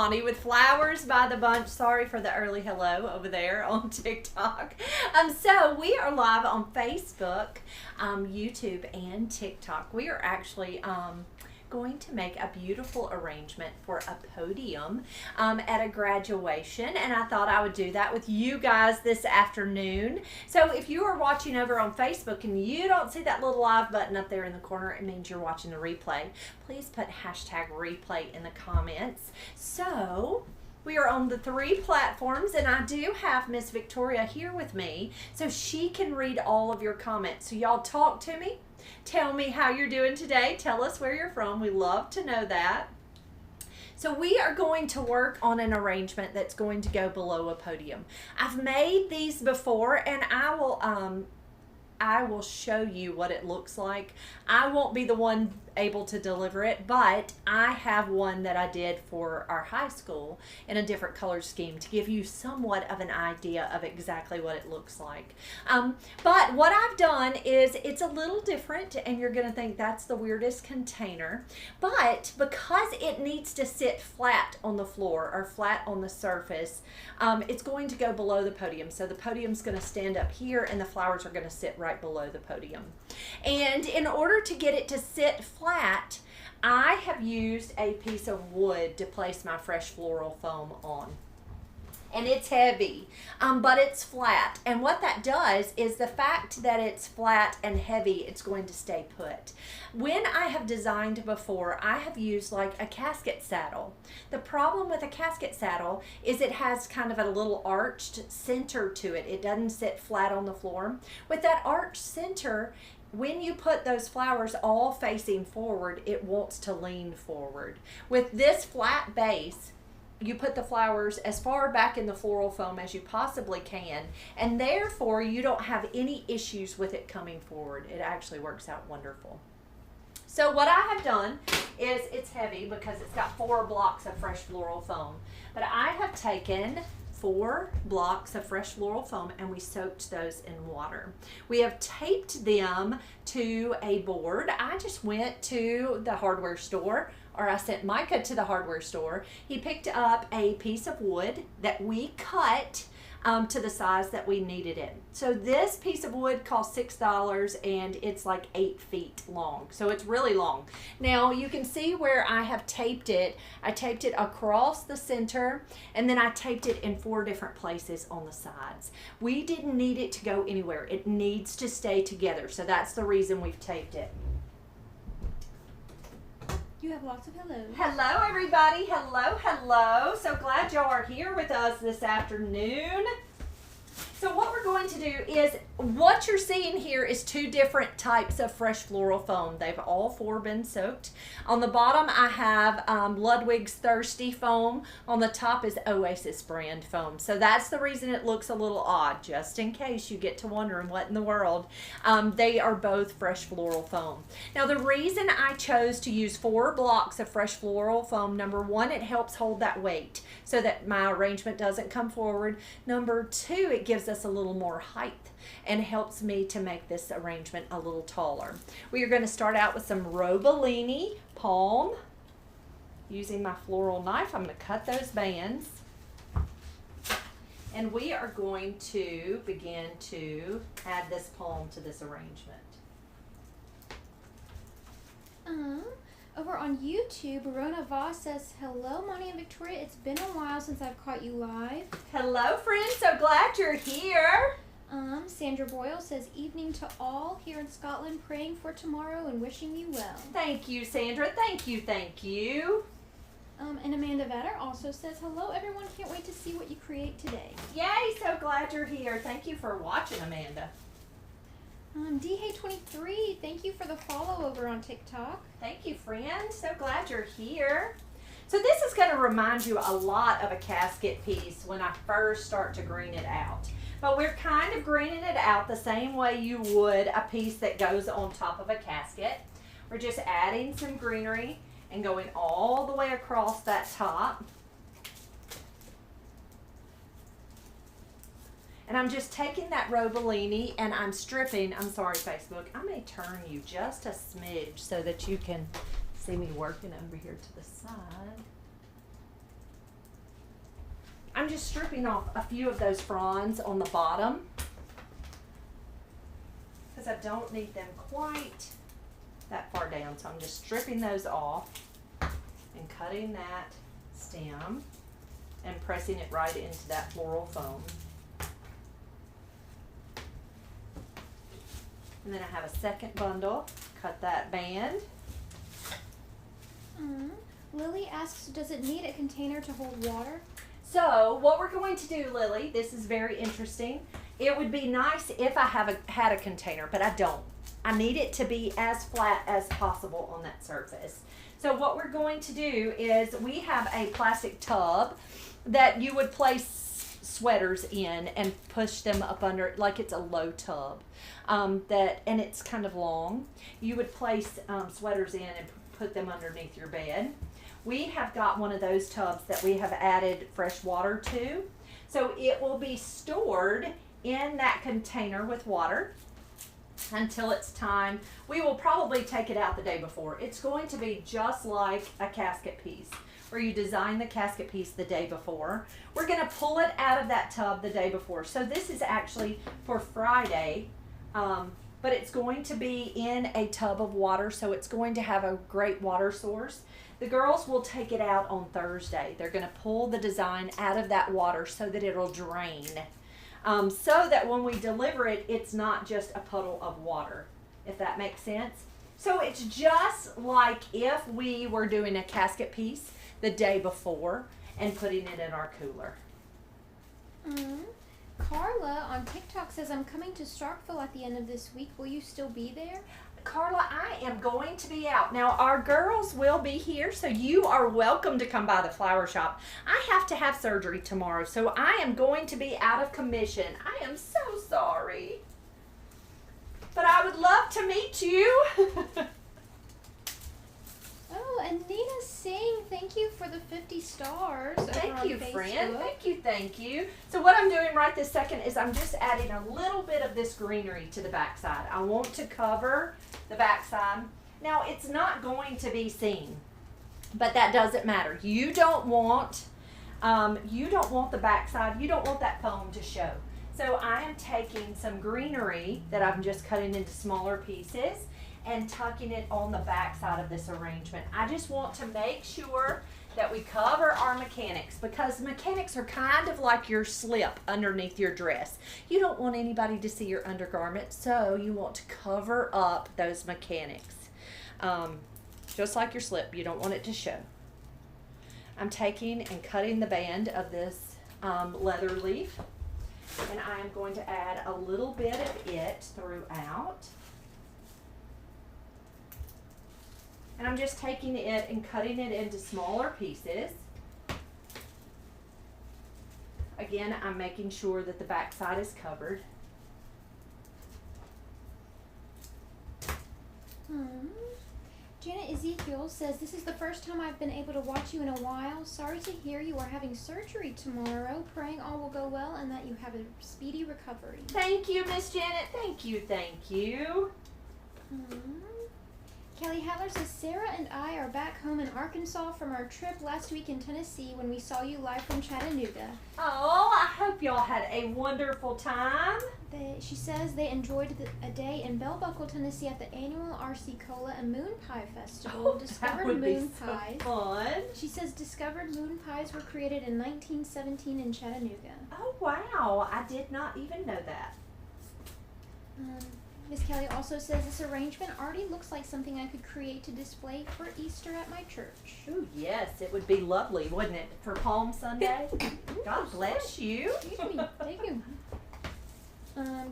Bonnie with Flowers by the Bunch. Sorry for the early hello over there on TikTok. So we are live on Facebook, YouTube, and TikTok. We are actually going to make a beautiful arrangement for a podium at a graduation, and I thought I would do that with you guys this afternoon. So if you are watching over on Facebook and you don't see that little live button up there in the corner, it means you're watching the replay. Please put hashtag replay in the comments. So we are on the 3 platforms, and I do have Miss Victoria here with me so she can read all of your comments. So y'all talk to me. Tell me how you're doing today. Tell us where you're from. We love to know that. So we are going to work on an arrangement that's going to go below a podium. I've made these before, and I will show you what it looks like. I won't be the one able to deliver it, but I have one that I did for our high school in a different color scheme to give you somewhat of an idea of exactly what it looks like. But what I've done is it's a little different, and you're gonna think that's the weirdest container, but because it needs to sit flat on the floor or flat on the surface, it's going to go below the podium. So the podium's gonna stand up here and the flowers are gonna sit right below the podium. And in order to get it to sit flat, I have used a piece of wood to place my fresh floral foam on. And it's heavy, but it's flat. And what that does is the fact that it's flat and heavy, it's going to stay put. When I have designed before, I have used like a casket saddle. The problem with a casket saddle is it has kind of a little arched center to it. It doesn't sit flat on the floor. With that arched center, when you put those flowers all facing forward, it wants to lean forward. With this flat base, you put the flowers as far back in the floral foam as you possibly can, and therefore you don't have any issues with it coming forward. It actually works out wonderful. So what I have done is, it's heavy because it's got 4 blocks of fresh floral foam, but I have taken 4 blocks of fresh floral foam and we soaked those in water. We have taped them to a board. I just went to the hardware store, or I sent Micah to the hardware store. He picked up a piece of wood that we cut to the size that we needed it. So this piece of wood cost $6 and it's like 8 feet long. So it's really long. Now you can see where I have taped it. I taped it across the center, and then I taped it in 4 different places on the sides. We didn't need it to go anywhere. It needs to stay together. So that's the reason we've taped it. You have lots of hellos. Hello, everybody. Hello, hello. So glad y'all are here with us this afternoon. So what we're going to do is, what you're seeing here is 2 different types of fresh floral foam. They've all 4 been soaked. On the bottom, I have Ludwig's Thirsty foam. On the top is Oasis brand foam. So that's the reason it looks a little odd, just in case you get to wondering what in the world. They are both fresh floral foam. Now the reason I chose to use 4 blocks of fresh floral foam, number 1, it helps hold that weight so that my arrangement doesn't come forward. Number 2, it gives us a little more height and helps me to make this arrangement a little taller. We are going to start out with some Robellini palm. Using my floral knife, I'm going to cut those bands. And we are going to begin to add this palm to this arrangement. Over on YouTube, Rona Voss says, hello, Monty and Victoria. It's been a while since I've caught you live. Hello, friends. So glad you're here. Sandra Boyle says, evening to all here in Scotland, praying for tomorrow and wishing you well. Thank you, Sandra. Thank you, thank you. And Amanda Vetter also says, hello, everyone. Can't wait to see what you create today. Yay, so glad you're here. Thank you for watching, Amanda. DHey23, thank you for the follow over on TikTok. Thank you, friend. So glad you're here. So this is going to remind you a lot of a casket piece when I first start to green it out. But we're kind of greening it out the same way you would a piece that goes on top of a casket. We're just adding some greenery and going all the way across that top. And I'm just taking that Robellini and I'm stripping, I'm sorry Facebook, I may turn you just a smidge so that you can see me working over here to the side. I'm just stripping off a few of those fronds on the bottom because I don't need them quite that far down. So I'm just stripping those off and cutting that stem and pressing it right into that floral foam. And then I have a second bundle. Cut that band. Lily asks, does it need a container to hold water? So what we're going to do, Lily, this is very interesting. It would be nice if I had a container, but I don't. I need it to be as flat as possible on that surface. So what we're going to do is we have a plastic tub that you would place sweaters in and push them up under, like it's a low tub. And it's kind of long. You would place sweaters in and put them underneath your bed. We have got one of those tubs that we have added fresh water to. So it will be stored in that container with water until it's time. We will probably take it out the day before. It's going to be just like a casket piece where you design the casket piece the day before. We're going to pull it out of that tub the day before. So this is actually for Friday, but it's going to be in a tub of water, so it's going to have a great water source. The girls will take it out on Thursday. They're going to pull the design out of that water so that it'll drain. So that when we deliver it, it's not just a puddle of water, if that makes sense. So it's just like if we were doing a casket piece the day before and putting it in our cooler. Carla on TikTok says, I'm coming to Starkville at the end of this week. Will you still be there? Carla, I am going to be out. Now, our girls will be here, so you are welcome to come by the flower shop. I have to have surgery tomorrow, so I am going to be out of commission. I am so sorry. But I would love to meet you. Oh, and Nina's saying thank you for the 50 stars. Thank you, friend. Thank you, thank you. So what I'm doing right this second is I'm just adding a little bit of this greenery to the backside. I want to cover the backside. Now, it's not going to be seen, but that doesn't matter. You don't want the backside. You don't want that foam to show. So I am taking some greenery that I'm just cutting into smaller pieces and tucking it on the back side of this arrangement. I just want to make sure that we cover our mechanics, because mechanics are kind of like your slip underneath your dress. You don't want anybody to see your undergarment, so you want to cover up those mechanics. Just like your slip, you don't want it to show. I'm taking and cutting the band of this leather leaf, and I am going to add a little bit of it throughout. And I'm just taking it and cutting it into smaller pieces. Again, I'm making sure that the back side is covered. Janet Ezekiel says, this is the first time I've been able to watch you in a while. Sorry to hear you are having surgery tomorrow. Praying all will go well and that you have a speedy recovery. Thank you, Miss Janet. Thank you, thank you. Kelly Haller says, Sarah and I are back home in Arkansas from our trip last week in Tennessee when we saw you live from Chattanooga. Oh, I hope y'all had a wonderful time. She says they enjoyed a day in Bell Buckle, Tennessee at the annual RC Cola and Moon Pie Festival. That would be so fun. She says discovered moon pies were created in 1917 in Chattanooga. Oh, wow. I did not even know that. Miss Kelly also says this arrangement already looks like something I could create to display for Easter at my church. Oh, yes. It would be lovely, wouldn't it, for Palm Sunday? God bless you. Excuse me. Thank you.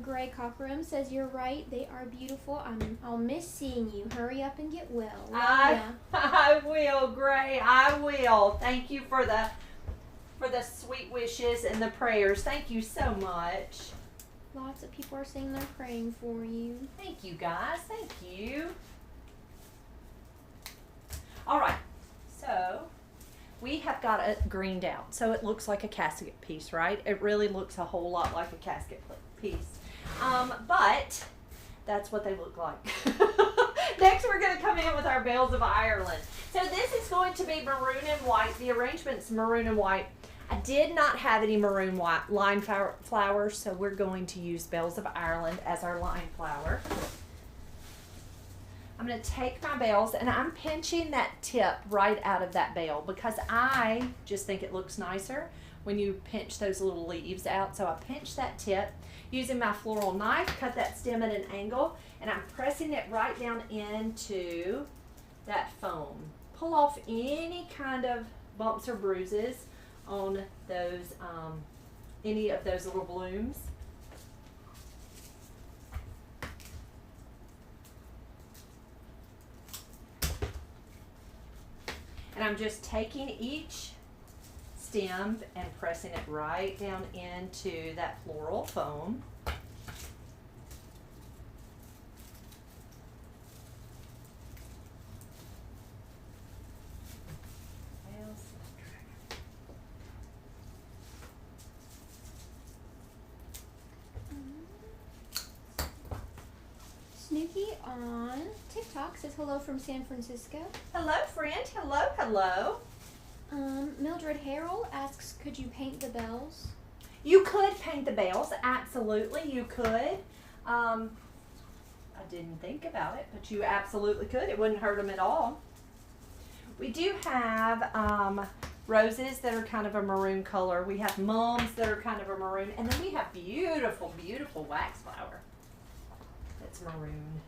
Gray Cockrum says, you're right. They are beautiful. I'll miss seeing you. Hurry up and get well. I will, Gray. I will. Thank you for the sweet wishes and the prayers. Thank you so much. Lots of people are saying they're praying for you. Thank you, guys. Thank you. All right. So we have got it greened out. So it looks like a casket piece, right? It really looks a whole lot like a casket piece. But that's what they look like. Next, we're going to come in with our Bells of Ireland. So this is going to be maroon and white. The arrangement's maroon and white. I did not have any maroon line flowers, so we're going to use Bells of Ireland as our line flower. I'm going to take my bells and I'm pinching that tip right out of that bell because I just think it looks nicer when you pinch those little leaves out. So I pinch that tip using my floral knife, cut that stem at an angle, and I'm pressing it right down into that foam. Pull off any kind of bumps or bruises on those, any of those little blooms. And I'm just taking each stem and pressing it right down into that floral foam. Snooky on TikTok says hello from San Francisco. Hello, friend. Hello, hello. Mildred Harrell asks, could you paint the bells? You could paint the bells. Absolutely, you could. I didn't think about it, but you absolutely could. It wouldn't hurt them at all. We do have roses that are kind of a maroon color. We have mums that are kind of a maroon. And then we have beautiful, beautiful waxflower that's maroon.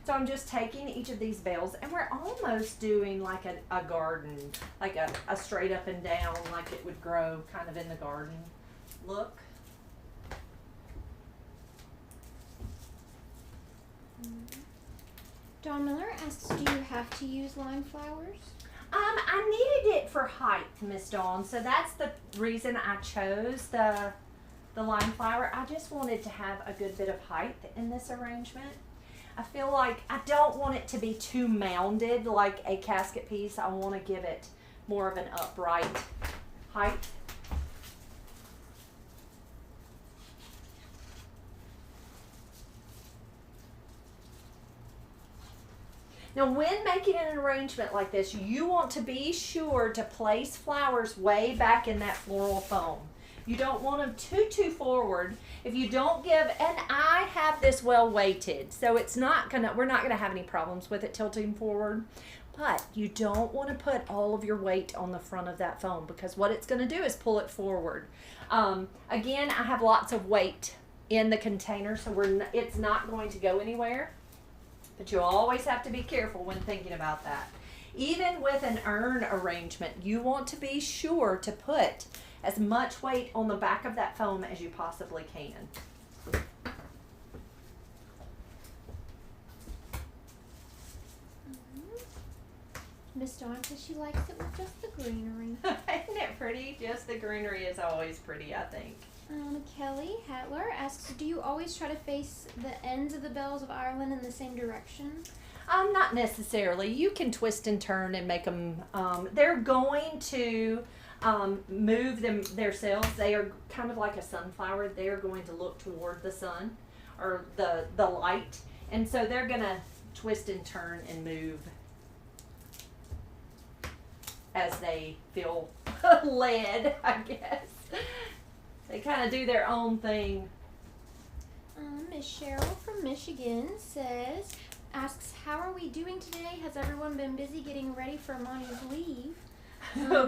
So I'm just taking each of these bells and we're almost doing like a garden, like a straight up and down, like it would grow kind of in the garden look. Dawn Miller asks, do you have to use line flowers? I needed it for height, Miss Dawn, so that's the reason I chose the line flower. I just wanted to have a good bit of height in this arrangement. I feel like I don't want it to be too mounded like a casket piece. I want to give it more of an upright height. Now, when making an arrangement like this, you want to be sure to place flowers way back in that floral foam. You don't want them too forward. If you don't give, and I have this well weighted, so it's not gonna, we're not gonna have any problems with it tilting forward. But you don't want to put all of your weight on the front of that foam because what it's gonna do is pull it forward. Again, I have lots of weight in the container, so it's not going to go anywhere. But you always have to be careful when thinking about that. Even with an urn arrangement, you want to be sure to put as much weight on the back of that foam as you possibly can. Miss Dawn says she likes it with just the greenery. Isn't it pretty? Just the greenery is always pretty, I think. Kelly Hatler asks, do you always try to face the ends of the bells of Ireland in the same direction? Not necessarily. You can twist and turn and make them, they're going to move themselves. They are kind of like a sunflower. They're going to look toward the sun or the light. And so they're going to twist and turn and move as they feel led, I guess. They kind of do their own thing. Miss Cheryl from Michigan asks, how are we doing today? Has everyone been busy getting ready for Monty's leave?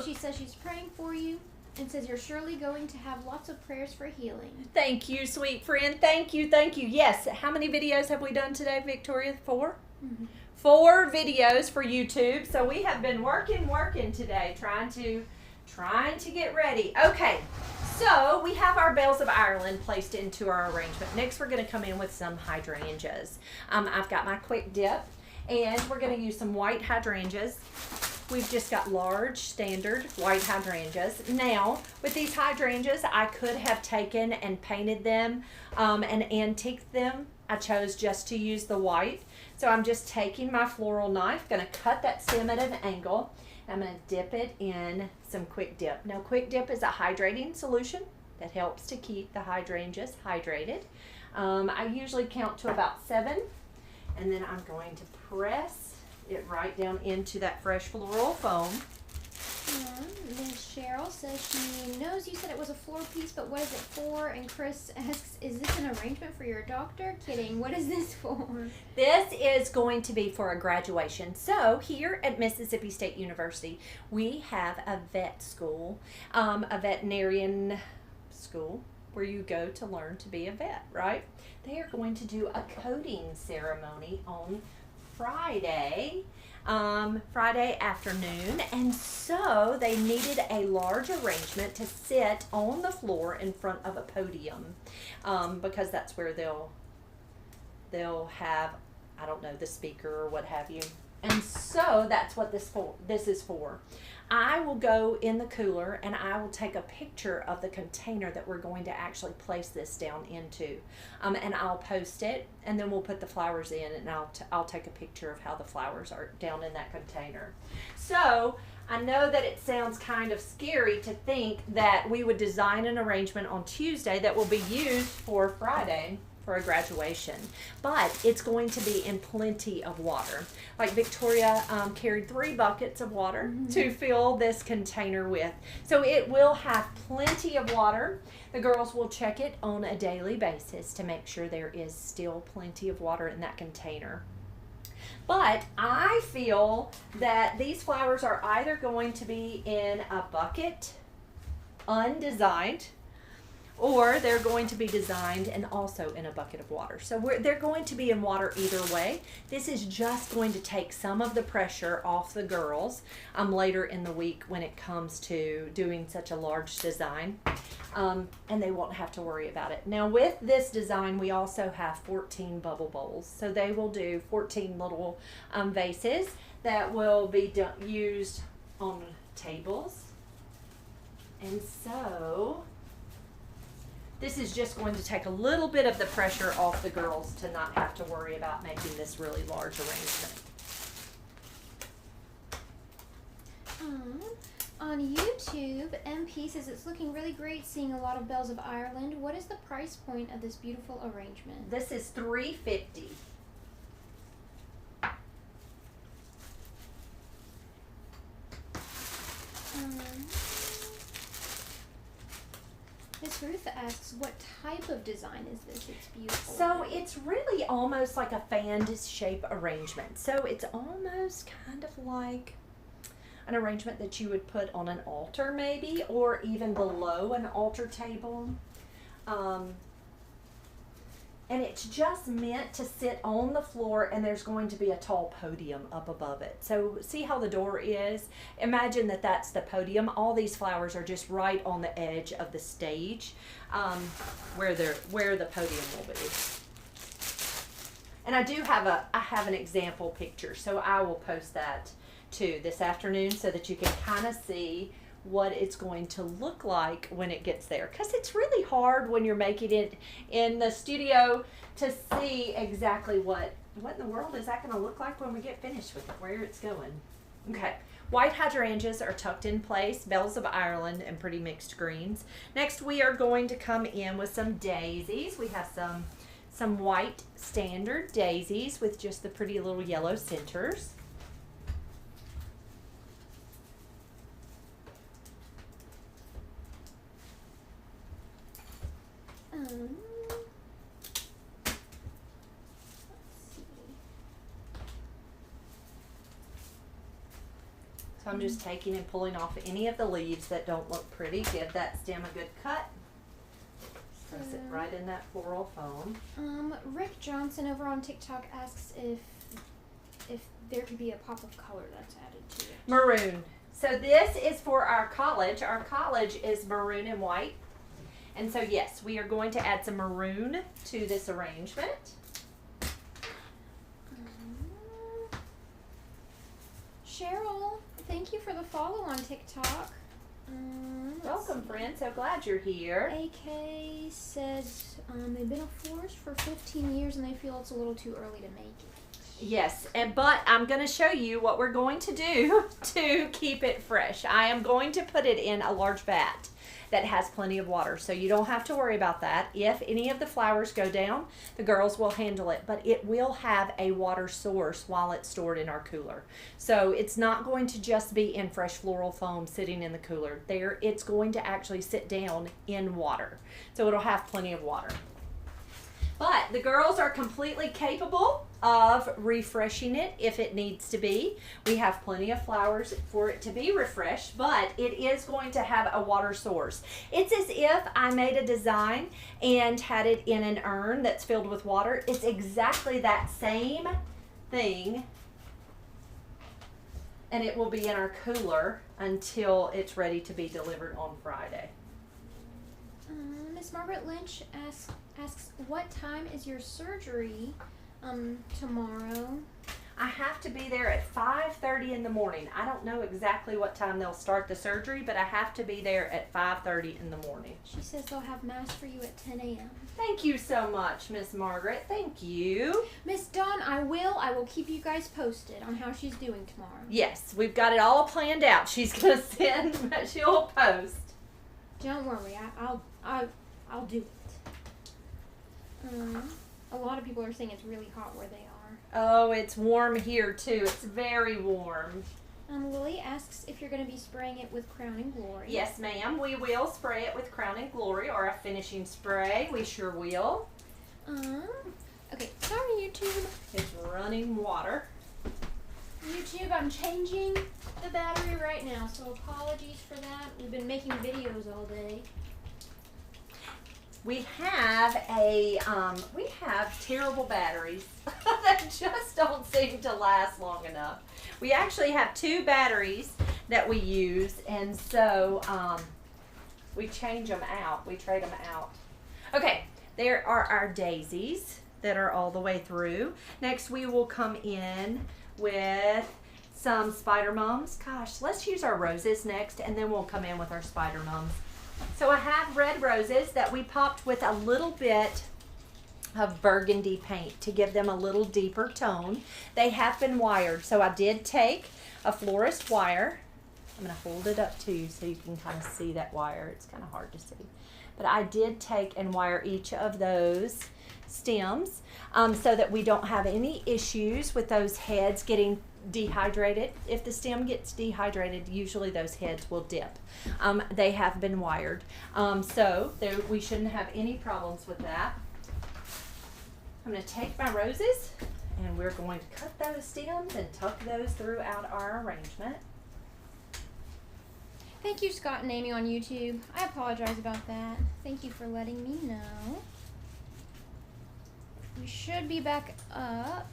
She says she's praying for you and says you're surely going to have lots of prayers for healing. Thank you, sweet friend. Thank you, thank you. Yes, how many videos have we done today, Victoria? 4? Mm-hmm. 4 videos for YouTube. So we have been working today, trying to get ready. Okay, so we have our Bells of Ireland placed into our arrangement. Next, we're going to come in with some hydrangeas. I've got my quick dip, and we're going to use some white hydrangeas. We've just got large, standard white hydrangeas. Now, with these hydrangeas, I could have taken and painted them and antiqued them. I chose just to use the white. So I'm just taking my floral knife, going to cut that stem at an angle. I'm going to dip it in some quick dip. Now, quick dip is a hydrating solution that helps to keep the hydrangeas hydrated. I usually count to about 7, and then I'm going to press it right down into that fresh floral foam. says she knows you said it was a floor piece, but what is it for? And Chris asks, is this an arrangement for your doctor? Kidding. What is this for? This is going to be for a graduation. So here at Mississippi State University, we have a vet school, a veterinarian school where you go to learn to be a vet, right? They are going to do a coating ceremony on Friday afternoon, and so they needed a large arrangement to sit on the floor in front of a podium, because that's where they'll have, I don't know, the speaker or what have you. And so that's what this is for. I will go in the cooler and I will take a picture of the container that we're going to actually place this down into, and I'll post it, and then we'll put the flowers in, and I'll take a picture of how the flowers are down in that container. So I know that it sounds kind of scary to think that we would design an arrangement on Tuesday that will be used for Friday for a graduation, but it's going to be in plenty of water. Like Victoria carried 3 buckets of water to fill this container with. So it will have plenty of water. The girls will check it on a daily basis to make sure there is still plenty of water in that container. But I feel that these flowers are either going to be in a bucket, undesigned, or they're going to be designed and also in a bucket of water. So they're going to be in water either way. This is just going to take some of the pressure off the girls later in the week when it comes to doing such a large design, and they won't have to worry about it. Now with this design, we also have 14 bubble bowls. So they will do 14 little vases that will be used on tables. And so this is just going to take a little bit of the pressure off the girls to not have to worry about making this really large arrangement. On YouTube, MP says it's looking really great seeing a lot of bells of Ireland. What is the price point of this beautiful arrangement? This is $3.50. Miss Ruth asks, what type of design is this? It's beautiful. So it's really almost like a fanned shape arrangement. So it's almost kind of like an arrangement that you would put on an altar maybe, or even below an altar table. And it's just meant to sit on the floor, and there's going to be a tall podium up above it. So see how the door is? Imagine that that's the podium. All these flowers are just right on the edge of the stage, where the podium will be. And I have an example picture, so I will post that too this afternoon so that you can kind of see what it's going to look like when it gets there, because it's really hard when you're making it in the studio to see exactly what in the world is that going to look like when we get finished with it, where it's going. Okay, white hydrangeas are tucked in place, bells of Ireland, and pretty mixed greens. Next we are going to come in with some daisies. We have some white standard daisies with just the pretty little yellow centers. So I'm just taking and pulling off any of the leaves that don't look pretty. Give that stem a good cut. Press it right in that floral foam. Rick Johnson over on TikTok asks if there could be a pop of color that's added to it. Maroon. So this is for our college. Our college is maroon and white. And so yes, we are going to add some maroon to this arrangement. Cheryl, thank you for the follow on TikTok. Welcome, friend. So glad you're here. AK says they've been a florist for 15 years and they feel it's a little too early to make it. Yes, but I'm going to show you what we're going to do to keep it fresh. I am going to put it in a large vat that has plenty of water, so you don't have to worry about that. If any of the flowers go down, the girls will handle it, but it will have a water source while it's stored in our cooler. So it's not going to just be in fresh floral foam sitting in the cooler. It's going to actually sit down in water, so it'll have plenty of water. But the girls are completely capable of refreshing it if it needs to be. We have plenty of flowers for it to be refreshed, but it is going to have a water source. It's as if I made a design and had it in an urn that's filled with water. It's exactly that same thing, and it will be in our cooler until it's ready to be delivered on Friday. Miss Margaret Lynch asks, what time is your surgery tomorrow? I have to be there at 5:30 in the morning. I don't know exactly what time they'll start the surgery, but I have to be there at 5:30 in the morning. She says they'll have mass for you at 10 a.m. Thank you so much, Miss Margaret. Thank you. Miss Dawn, I will keep you guys posted on how she's doing tomorrow. Yes, we've got it all planned out. She's gonna send, but she'll post. Don't worry, I'll do it. A lot of people are saying it's really hot where they are. Oh, it's warm here too. It's very warm. Lily asks if you're going to be spraying it with Crown and Glory. Yes, ma'am. We will spray it with Crown and Glory, or a finishing spray. We sure will. Okay, sorry YouTube. It's running water. YouTube, I'm changing the battery right now, so apologies for that. We've been making videos all day. We have terrible batteries that just don't seem to last long enough. We actually have 2 batteries that we use, and so we change them out. We trade them out. Okay, there are our daisies that are all the way through. Next, we will come in with some spider mums. Gosh, let's use our roses next, and then we'll come in with our spider mums. So I have red roses that we popped with a little bit of burgundy paint to give them a little deeper tone. They have been wired, so I did take a florist wire. I'm going to hold it up to you so you can kind of see that wire. It's kind of hard to see. But I did take and wire each of those stems so that we don't have any issues with those heads getting dehydrated. If the stem gets dehydrated, usually those heads will dip. They have been wired, so we shouldn't have any problems with that. I'm going to take my roses and we're going to cut those stems and tuck those throughout our arrangement. Thank you, Scott and Amy on YouTube. I apologize about that. Thank you for letting me know. We should be back up.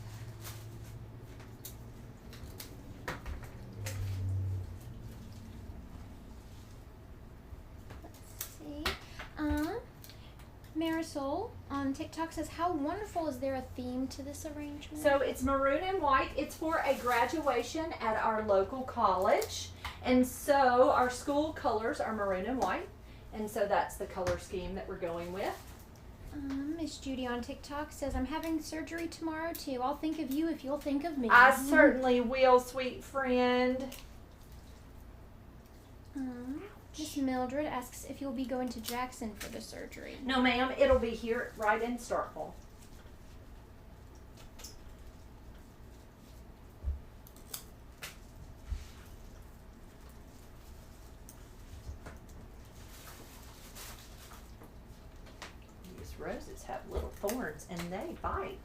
Marisol on TikTok says, how wonderful, is there a theme to this arrangement? So it's maroon and white. It's for a graduation at our local college. And so our school colors are maroon and white. And so that's the color scheme that we're going with. Miss Judy on TikTok says, I'm having surgery tomorrow too. I'll think of you if you'll think of me. I certainly will, sweet friend. Miss Mildred asks if you'll be going to Jackson for the surgery. No, ma'am. It'll be here right in Starkville. These roses have little thorns and they bite.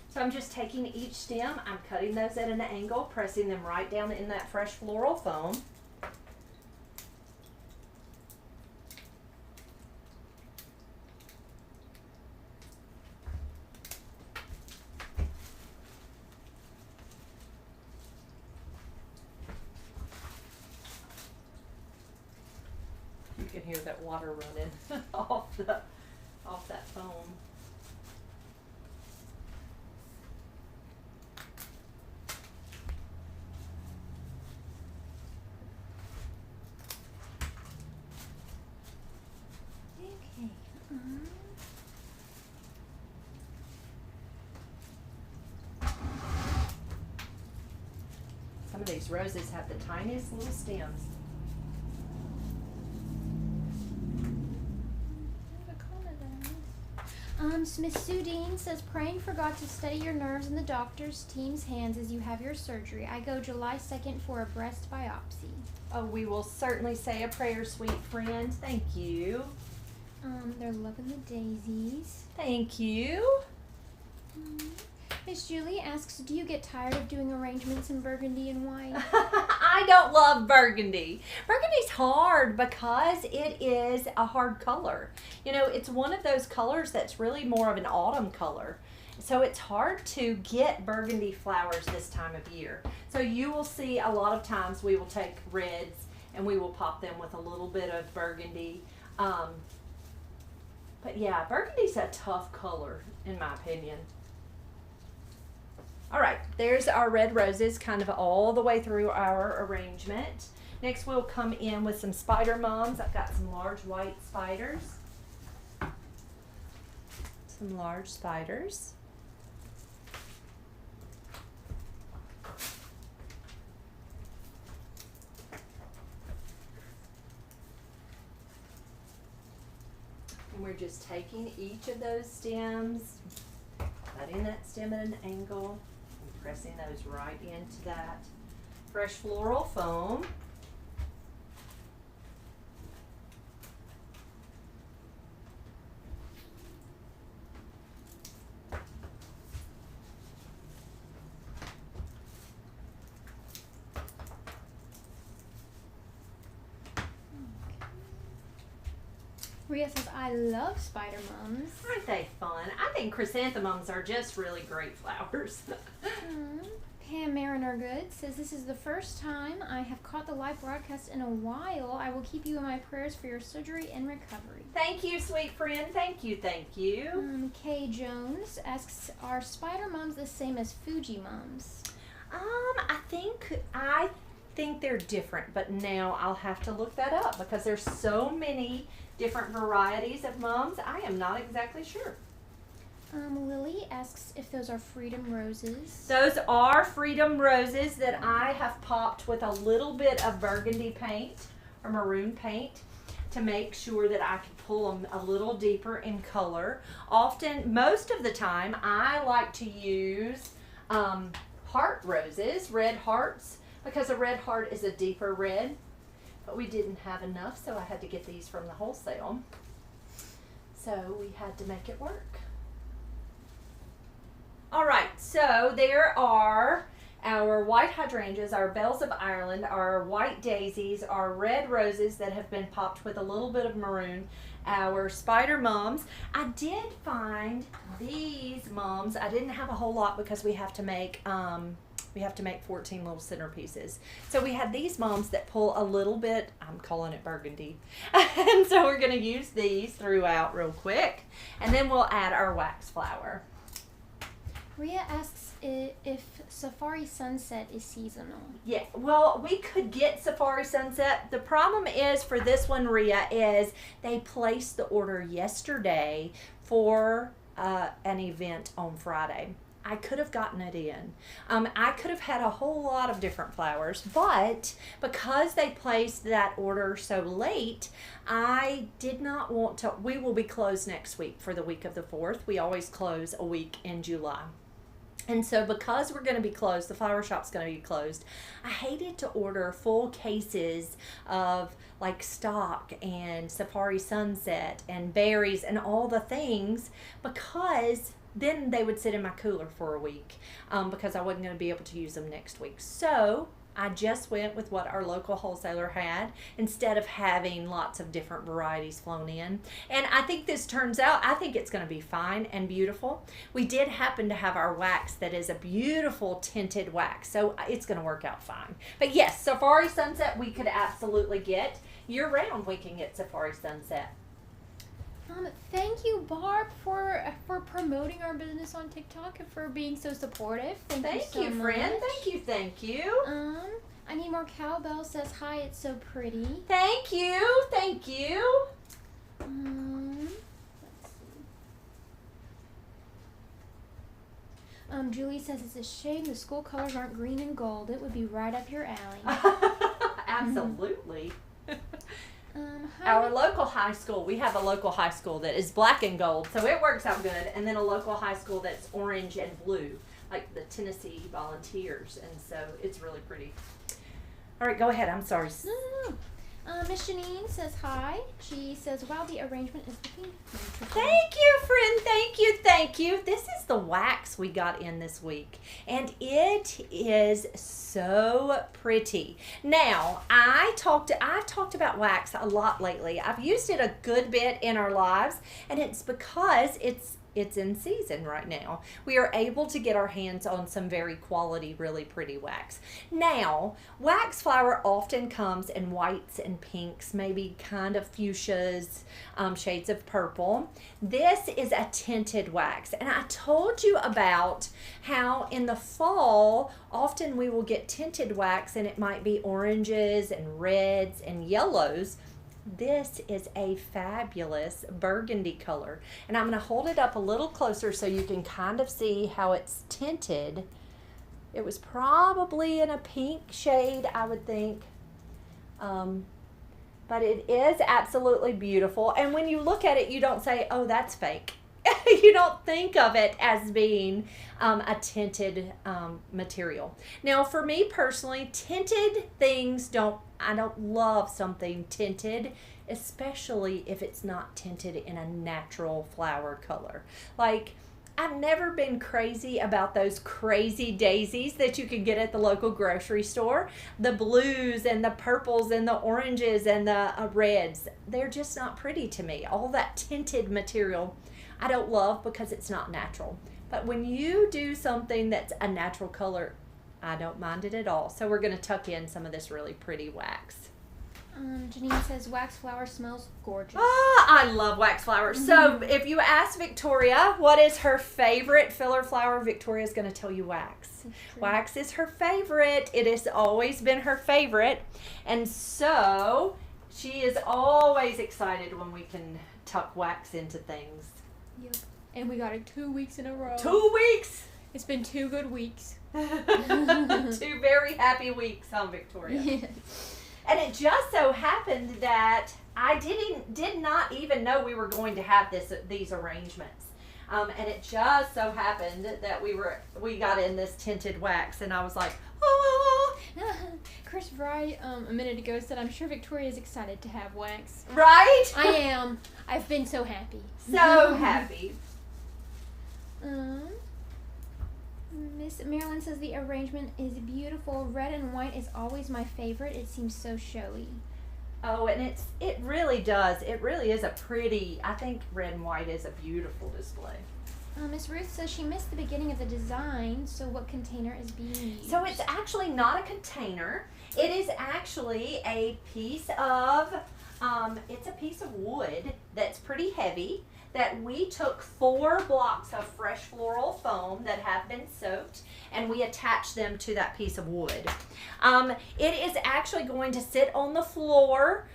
So I'm just taking each stem, I'm cutting those at an angle, pressing them right down in that fresh floral foam. You can hear that water running off that foam. Okay. of these roses have the tiniest little stems. Miss Sue Dean says, praying for God to steady your nerves in the doctor's team's hands as you have your surgery. I go July 2nd for a breast biopsy. Oh, we will certainly say a prayer, sweet friend. Thank you. They're loving the daisies. Thank you. Miss Julie asks, do you get tired of doing arrangements in burgundy and white? I don't love burgundy. Burgundy's hard because it is a hard color. You know, it's one of those colors that's really more of an autumn color. So it's hard to get burgundy flowers this time of year. So you will see a lot of times we will take reds and we will pop them with a little bit of burgundy. But yeah, burgundy's a tough color in my opinion. All right, there's our red roses kind of all the way through our arrangement. Next we'll come in with some spider mums. I've got some large white spiders. Some large spiders. And we're just taking each of those stems, cutting that stem at an angle, and pressing those right into that fresh floral foam. Rhea says, I love spider mums. Aren't they fun? I think chrysanthemums are just really great flowers. Pam Mariner Good says, this is the first time I have caught the live broadcast in a while. I will keep you in my prayers for your surgery and recovery. Thank you, sweet friend. Thank you, thank you. Kay Jones asks, are spider mums the same as Fuji mums? I think they're different, but now I'll have to look that up because there's so many different varieties of mums. I am not exactly sure. Lily asks if those are freedom roses. Those are freedom roses that I have popped with a little bit of burgundy paint or maroon paint to make sure that I can pull them a little deeper in color. Often, most of the time, I like to use heart roses, red hearts, because a red heart is a deeper red. But we didn't have enough, so I had to get these from the wholesale. So we had to make it work. All right, so there are our white hydrangeas, our bells of Ireland, our white daisies, our red roses that have been popped with a little bit of maroon, our spider mums. I did find these mums. I didn't have a whole lot because we have to make 14 little centerpieces. So we had these mums that pull a little bit, I'm calling it burgundy. And so we're gonna use these throughout real quick. And then we'll add our wax flower. Rhea asks if Safari Sunset is seasonal. Yeah, well, we could get Safari Sunset. The problem is for this one, Rhea, is they placed the order yesterday for an event on Friday. I could have gotten it in. I could have had a whole lot of different flowers, but because they placed that order so late, I did not want to. We will be closed next week for the week of the 4th. We always close a week in July. And so because we're going to be closed, the flower shop's going to be closed, I hated to order full cases of like stock and Safari Sunset and berries and all the things, because then they would sit in my cooler for a week because I wasn't going to be able to use them next week. So I just went with what our local wholesaler had instead of having lots of different varieties flown in. And I think this turns out, I think it's going to be fine and beautiful. We did happen to have our wax that is a beautiful tinted wax, so it's going to work out fine. But yes, Safari Sunset we could absolutely get. Year round we can get Safari Sunset. Thank you, Barb, for promoting our business on TikTok and for being so supportive. Thank you so friend. much. Thank you. I Need More Cowbell says, hi, it's so pretty. Thank you. Let's see. Julie says it's a shame the school colors aren't green and gold. It would be right up your alley. Absolutely. Hi. Our local high school, we have a local high school that is black and gold, so it works out good. And then a local high school that's orange and blue, like the Tennessee Volunteers. And so it's really pretty. All right, go ahead. I'm sorry. No. Miss Janine says hi. She says, wow, the arrangement is looking beautiful. Thank you, friend. Thank you. Thank you. This is the wax we got in this week, and it is so pretty. Now, I talked about wax a lot lately. I've used it a good bit in our lives, and it's because it's in season right now. We are able to get our hands on some very quality, really pretty wax. Now, wax flower often comes in whites and pinks, maybe kind of fuchsias, shades of purple. This is a tinted wax, and I told you about how in the fall, often we will get tinted wax, and it might be oranges and reds and yellows. This is a fabulous burgundy color, and I'm going to hold it up a little closer so you can kind of see how it's tinted. It was probably in a pink shade, I would think, but it is absolutely beautiful. And when you look at it, you don't say, oh, that's fake. You don't think of it as being a tinted material. Now, for me personally, tinted things I don't love something tinted, especially if it's not tinted in a natural flower color. Like, I've never been crazy about those crazy daisies that you can get at the local grocery store. The blues and the purples and the oranges and the reds, they're just not pretty to me. All that tinted material I don't love because it's not natural. But when you do something that's a natural color, I don't mind it at all. So we're going to tuck in some of this really pretty wax. Janine says wax flower smells gorgeous. I love wax flowers. So if you ask Victoria what is her favorite filler flower, Victoria's going to tell you wax. Wax is her favorite. It has always been her favorite. And so she is always excited when we can tuck wax into things. Yep. And we got it 2 weeks in a row. 2 weeks? It's been 2 good weeks. 2 very happy weeks, huh, Victoria? Yeah. And it just so happened that I did not even know we were going to have these arrangements. And it just so happened that we got in this tinted wax, and I was like, oh. Chris Fry a minute ago said, I'm sure Victoria is excited to have wax. Right? I am. I've been so happy. So happy. Miss Marilyn says the arrangement is beautiful. Red and white is always my favorite. It seems so showy. Oh, and it really does. It really is a pretty, I think red and white is a beautiful display. Miss Ruth says she missed the beginning of the design, so what container is being used? So it's actually not a container. It is actually a piece of, it's a piece of wood that's pretty heavy that we took 4 blocks of fresh floral foam that have been soaked, and we attached them to that piece of wood. It is actually going to sit on the floor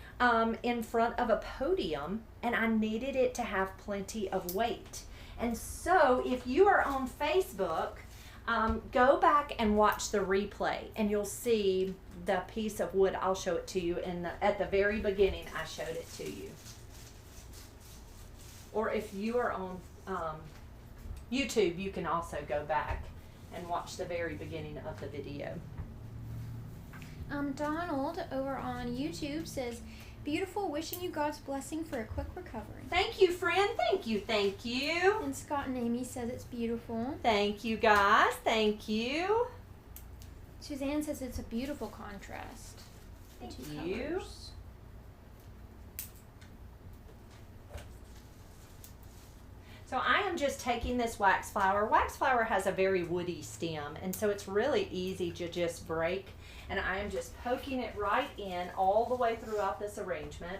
in front of a podium, and I needed it to have plenty of weight. And so if you are on Facebook, go back and watch the replay, and you'll see the piece of wood. I'll show it to you at the very beginning. I showed it to you. Or if you are on YouTube, you can also go back and watch the very beginning of the video. Donald over on YouTube says, beautiful, wishing you God's blessing for a quick recovery. Thank you, friend. Thank you. Thank you. And Scott and Amy says it's beautiful. Thank you, guys. Thank you. Suzanne says it's a beautiful contrast. Thank you. Colors. So I am just taking this wax flower. Wax flower has a very woody stem, and so it's really easy to just break. And I am just poking it right in all the way throughout this arrangement.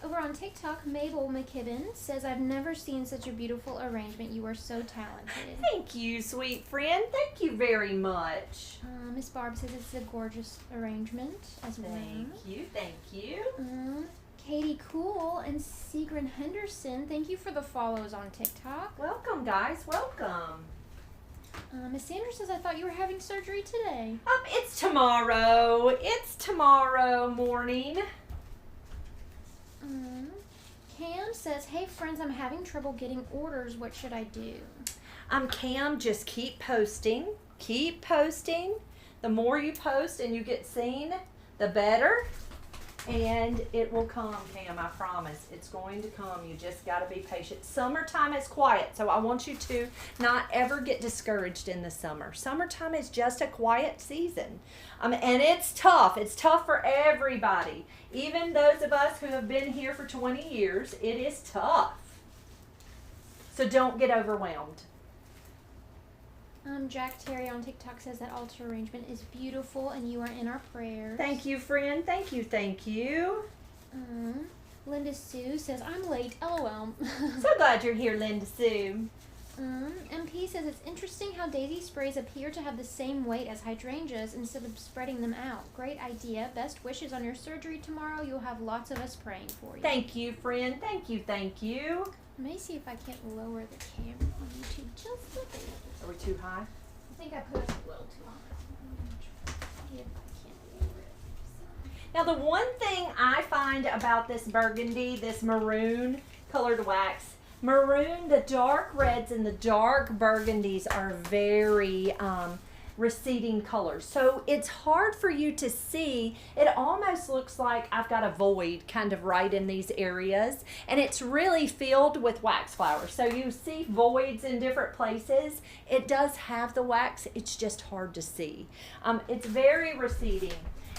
Over on TikTok, Mabel McKibben says, I've never seen such a beautiful arrangement. You are so talented. Thank you, sweet friend. Thank you very much. Miss Barb says it's a gorgeous arrangement as well. Thank you. Thank you. Katie Cool and Seagrin Henderson, thank you for the follows on TikTok. Welcome, guys. Welcome. Miss Sanders says, I thought you were having surgery today. It's tomorrow. It's tomorrow morning. Cam says, hey friends, I'm having trouble getting orders. What should I do? Cam, just keep posting. Keep posting. The more you post and you get seen, the better. And it will come, Cam, I promise. It's going to come. You just got to be patient. Summertime is quiet, so I want you to not ever get discouraged in the summer. Summertime is just a quiet season. And it's tough. It's tough for everybody. Even those of us who have been here for 20 years, it is tough. So don't get overwhelmed. Jack Terry on TikTok says that altar arrangement is beautiful and you are in our prayers. Thank you, friend. Thank you. Thank you. Linda Sue says, I'm late. LOL. So glad you're here, Linda Sue. MP says, it's interesting how daisy sprays appear to have the same weight as hydrangeas instead of spreading them out. Great idea. Best wishes on your surgery tomorrow. You'll have lots of us praying for you. Thank you, friend. Thank you. Thank you. Let me see if I can't lower the camera on YouTube just a bit. Are we too high? I think I put it a little too high. See if I can't lower it. Now, the one thing I find about this burgundy, this maroon colored wax, maroon, the dark reds and the dark burgundies are very receding colors. So it's hard for you to see. It almost looks like I've got a void kind of right in these areas, and it's really filled with wax flowers. So you see voids in different places. It does have the wax. It's just hard to see. It's very receding.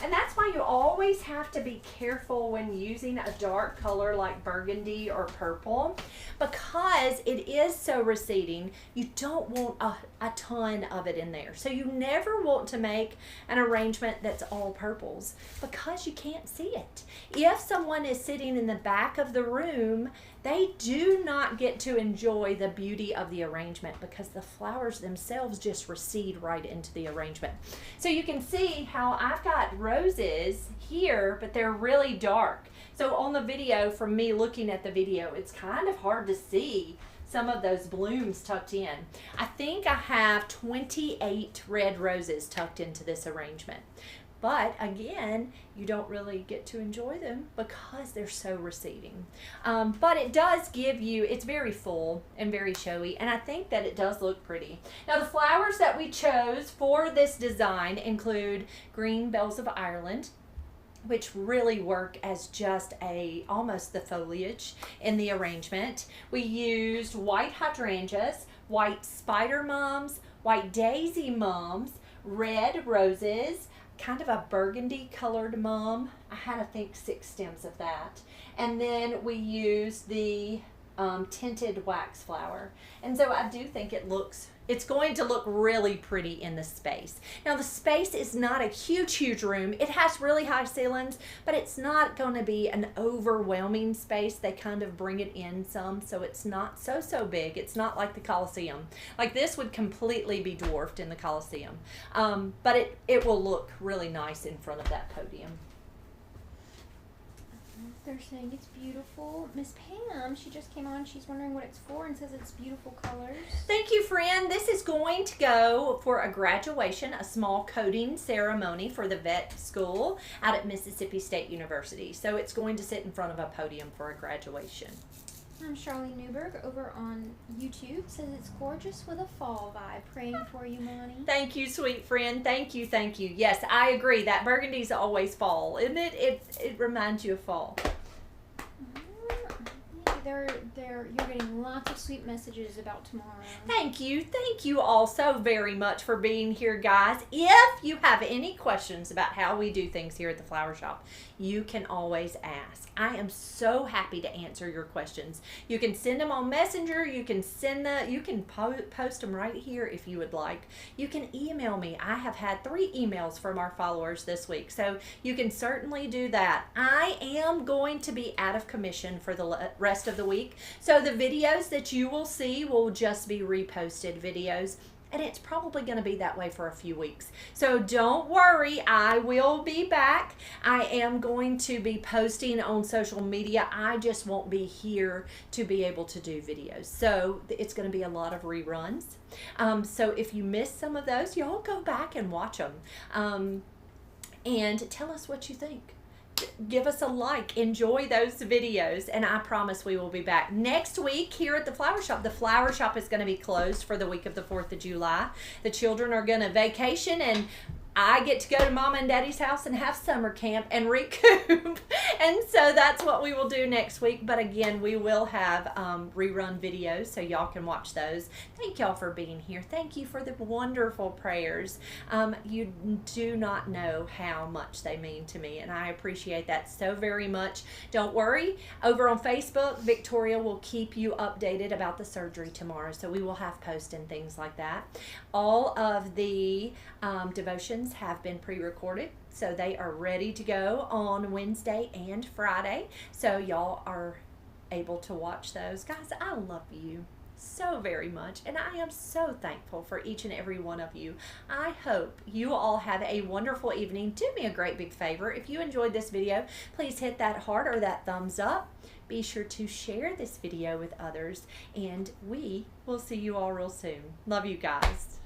And that's why you always have to be careful when using a dark color like burgundy or purple, because it is so receding. You don't want a ton of it in there. So you never want to make an arrangement that's all purples, because you can't see it. If someone is sitting in the back of the room, they do not get to enjoy the beauty of the arrangement, because the flowers themselves just recede right into the arrangement. So you can see how I've got roses here, but they're really dark. So on the video, from me looking at the video, it's kind of hard to see some of those blooms tucked in. I think I have 28 red roses tucked into this arrangement. But again, you don't really get to enjoy them because they're so receding. But it does give you, it's very full and very showy, and I think that it does look pretty. Now, the flowers that we chose for this design include green bells of Ireland, which really work as just almost the foliage in the arrangement. We used white hydrangeas, white spider mums, white daisy mums, red roses, kind of a burgundy colored mum. I had, I think, 6 stems of that. And then we used the tinted wax flower. And so I do think it's going to look really pretty in the space. Now, the space is not a huge room. It has really high ceilings, but it's not going to be an overwhelming space. They kind of bring it in some, so it's not so big. It's not like the Coliseum. Like, this would completely be dwarfed in the Coliseum. But it will look really nice in front of that podium. They're saying it's beautiful. Miss Pam, she just came on. She's wondering what it's for and says it's beautiful colors. Thank you, friend. This is going to go for a graduation, a small coating ceremony for the vet school out at Mississippi State University. So it's going to sit in front of a podium for a graduation. Charlie Newberg over on YouTube says it's gorgeous with a fall vibe. Praying for you, Monty. Thank you, sweet friend. Thank you, thank you. Yes, I agree. That burgundy's always fall, isn't it? It reminds you of fall. You're getting lots of sweet messages about tomorrow. Thank you all so very much for being here, guys. If you have any questions about how we do things here at the Flower Shop, you can always ask. I am so happy to answer your questions. You can send them on Messenger. You can post them right here if you would like. You can email me. I have had 3 emails from our followers this week, so you can certainly do that. I am going to be out of commission for the rest of the week, so the videos that you will see will just be reposted videos. and it's probably going to be that way for a few weeks. So don't worry, I will be back. I am going to be posting on social media. I just won't be here to be able to do videos. So it's going to be a lot of reruns. So if you missed some of those, y'all go back and watch them. And tell us what you think. Give us a like. Enjoy those videos, and I promise we will be back next week here at the flower shop. The flower shop is going to be closed for the week of the 4th of July. The children are going to vacation, and I get to go to Mama and Daddy's house and have summer camp and recoup. And so that's what we will do next week. But again, we will have rerun videos, so y'all can watch those. Thank y'all for being here. Thank you for the wonderful prayers. You do not know how much they mean to me, and I appreciate that so very much. Don't worry. Over on Facebook, Victoria will keep you updated about the surgery tomorrow, so we will have posts and things like that. All of the devotions have been pre-recorded, so they are ready to go on Wednesday and Friday, so y'all are able to watch those. Guys, I love you so very much, and I am so thankful for each and every one of you. I hope you all have a wonderful evening. Do me a great big favor. If you enjoyed this video, please hit that heart or that thumbs up. Be sure to share this video with others, and we will see you all real soon. Love you guys.